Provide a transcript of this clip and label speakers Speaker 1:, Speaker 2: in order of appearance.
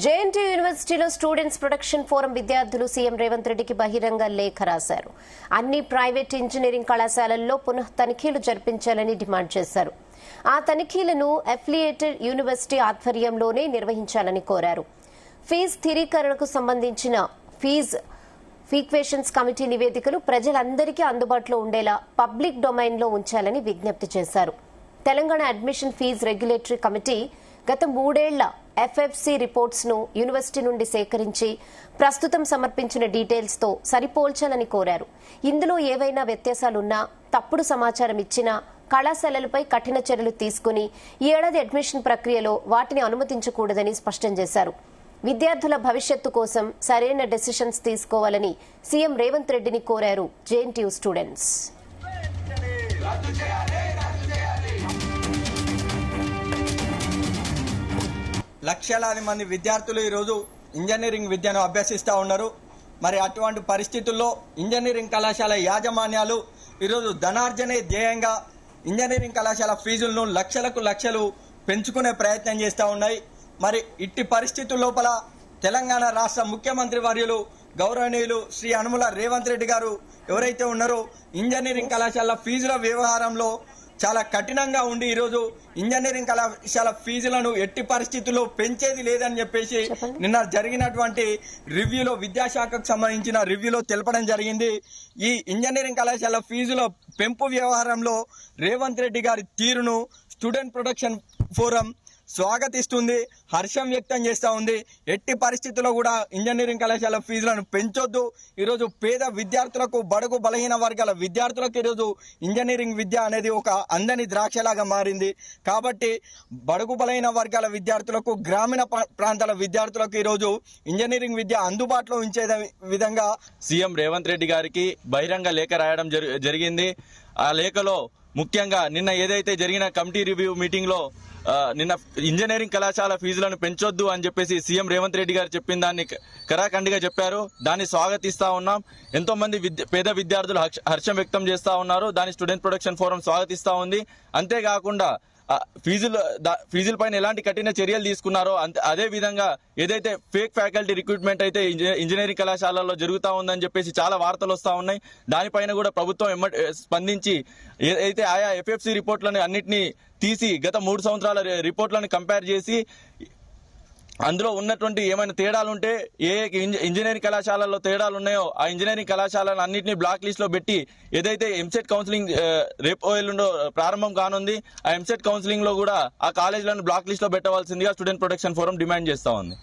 Speaker 1: JNTU యూనివర్సిటీలో students protection forum విద్యార్థులు CM Revanth రెడ్డికి బహిరంగ లేఖ రాశారు. అన్ని ప్రైవేట్ ఇంజనీరింగ్ కళాశాలల్లో పునః తనిఖీలు జరిపించాలని డిమాండ్ చేశారు. ఆ తనిఖీలను అఫిలియేటెడ్ యూనివర్సిటీ ఆధ్వర్యంలోనే నిర్వహించాలని కోరారు. ఫీజు స్థిరీకరణకు సంబంధించిన ఈక్వేషన్స్ కమిటీ నివేదికలు ప్రజలందరికీ అందుబాటులో ఉండేలా పబ్లిక్ డొమైన్లో ఉంచాలని విజ్ఞప్తి చేశారు. Telangana admission fee regulatory committee గత 3 ఏళ్ల ఎఫ్ఎఫ్సి రిపోర్ట్స్ ను యూనివర్సిటీ నుండి సేకరించి ప్రస్తుతం సమర్పించిన డీటెయిల్స్ తో సరిపోల్చాలని కోరారు. ఇందులో ఏవైనా వ్యత్యాసాలున్నా, తప్పుడు సమాచారం ఇచ్చినా కళాశాలలపై కఠిన చర్యలు తీసుకుని ఈ ఏడాది అడ్మిషన్ ప్రక్రియలో వాటిని అనుమతించకూడదని స్పష్టం చేశారు. విద్యార్థుల భవిష్యత్తు కోసం సరైన డెసిషన్స్ తీసుకోవాలని సీఎం రేవంత్ రెడ్డిని కోరారు జేఎన్టీయూ స్టూడెంట్స్.
Speaker 2: లక్షలాది మంది విద్యార్థులు ఈరోజు ఇంజనీరింగ్ విద్యను అభ్యసిస్తూ ఉన్నారు. మరి అటువంటి పరిస్థితుల్లో ఇంజనీరింగ్ కళాశాల యాజమాన్యాలు ఈరోజు ధనార్జనే ధ్యేయంగా ఇంజనీరింగ్ కళాశాల ఫీజులను లక్షలు పెంచుకునే ప్రయత్నం చేస్తూ ఉన్నాయి. మరి ఇట్టి పరిస్థితుల లోపల తెలంగాణ రాష్ట్ర ముఖ్యమంత్రి వర్యులు గౌరవనీయులు శ్రీ యనుమల రేవంత్ రెడ్డి గారు ఎవరైతే ఉన్నారో ఇంజనీరింగ్ కళాశాల ఫీజుల వ్యవహారంలో చాలా కఠినంగా ఉండి ఈరోజు ఇంజనీరింగ్ కళాశాల ఫీజులను ఎట్టి పరిస్థితుల్లో పెంచేది లేదని చెప్పేసి నిన్న జరిగినటువంటి రివ్యూలో విద్యాశాఖకు సంబంధించిన రివ్యూలో తెలపడం జరిగింది. ఈ ఇంజనీరింగ్ కళాశాల ఫీజుల పెంపు వ్యవహారంలో రేవంత్ రెడ్డి గారి తీరును స్టూడెంట్ ప్రొటెక్షన్ ఫోరం స్వాగతిస్తుంది, హర్షం వ్యక్తం చేస్తూ ఉంది. ఎట్టి పరిస్థితుల్లో కూడా ఇంజనీరింగ్ కళాశాల ఫీజులను పెంచొద్దు. ఈరోజు పేద విద్యార్థులకు, బడుగు బలహీన వర్గాల విద్యార్థులకు ఈరోజు ఇంజనీరింగ్ విద్య అనేది ఒక అందని ద్రాక్షలాగా మారింది. కాబట్టి బడుగు బలహీన వర్గాల విద్యార్థులకు, గ్రామీణ ప్రాంతాల విద్యార్థులకు ఈరోజు ఇంజనీరింగ్ విద్య అందుబాటులో ఉంచే విధంగా
Speaker 3: సీఎం రేవంత్ రెడ్డి గారికి బహిరంగ లేఖ రాయడం జరిగింది. ఆ లేఖలో ముఖ్యంగా నిన్న ఏదైతే జరిగిన కమిటీ రివ్యూ మీటింగ్ లో నిన్న ఇంజనీరింగ్ కళాశాల ఫీజులను పెంచొద్దు అని చెప్పేసి సీఎం రేవంత్ రెడ్డి గారు చెప్పిన దాన్ని కరాఖండిగా చెప్పారు. దాన్ని స్వాగతిస్తా ఉన్నాం. ఎంతో మంది పేద విద్యార్థులు హర్షం వ్యక్తం చేస్తా ఉన్నారు. దాన్ని స్టూడెంట్ ప్రొటెక్షన్ ఫోరం స్వాగతిస్తా ఉంది. అంతేకాకుండా ఫీజుల పైన ఎలాంటి కఠిన చర్యలు తీసుకున్నారో అదే విధంగా ఏదైతే ఫేక్ ఫ్యాకల్టీ రిక్రూట్మెంట్ అయితే ఇంజనీరింగ్ కళాశాలల్లో జరుగుతూ ఉందని చెప్పేసి చాలా వార్తలు వస్తూ ఉన్నాయి. దానిపైన కూడా ప్రభుత్వం స్పందించి ఏదైతే ఆయా ఎఫ్ఎఫ్సి రిపోర్ట్లను అన్నింటినీ తీసి గత 3 సంవత్సరాల రిపోర్ట్లను కంపేర్ చేసి అందులో ఉన్నటువంటి ఏమైనా తేడాలుంటే ఏ ఇంజనీరింగ్ కళాశాలల్లో తేడాలు ఉన్నాయో ఆ ఇంజనీరింగ్ కళాశాలను అన్నింటినీ బ్లాక్ లిస్ట్ లో పెట్టి ఏదైతే ఎంసెట్ కౌన్సిలింగ్ రేపు ఎల్లుండో ప్రారంభం కానుంది, ఆ ఎంసెట్ కౌన్సిలింగ్ లో కూడా ఆ కాలేజీలను బ్లాక్ లిస్ట్ లో పెట్టవలసిందిగా స్టూడెంట్ ప్రొటెక్షన్ ఫోరం డిమాండ్ చేస్తా ఉంది.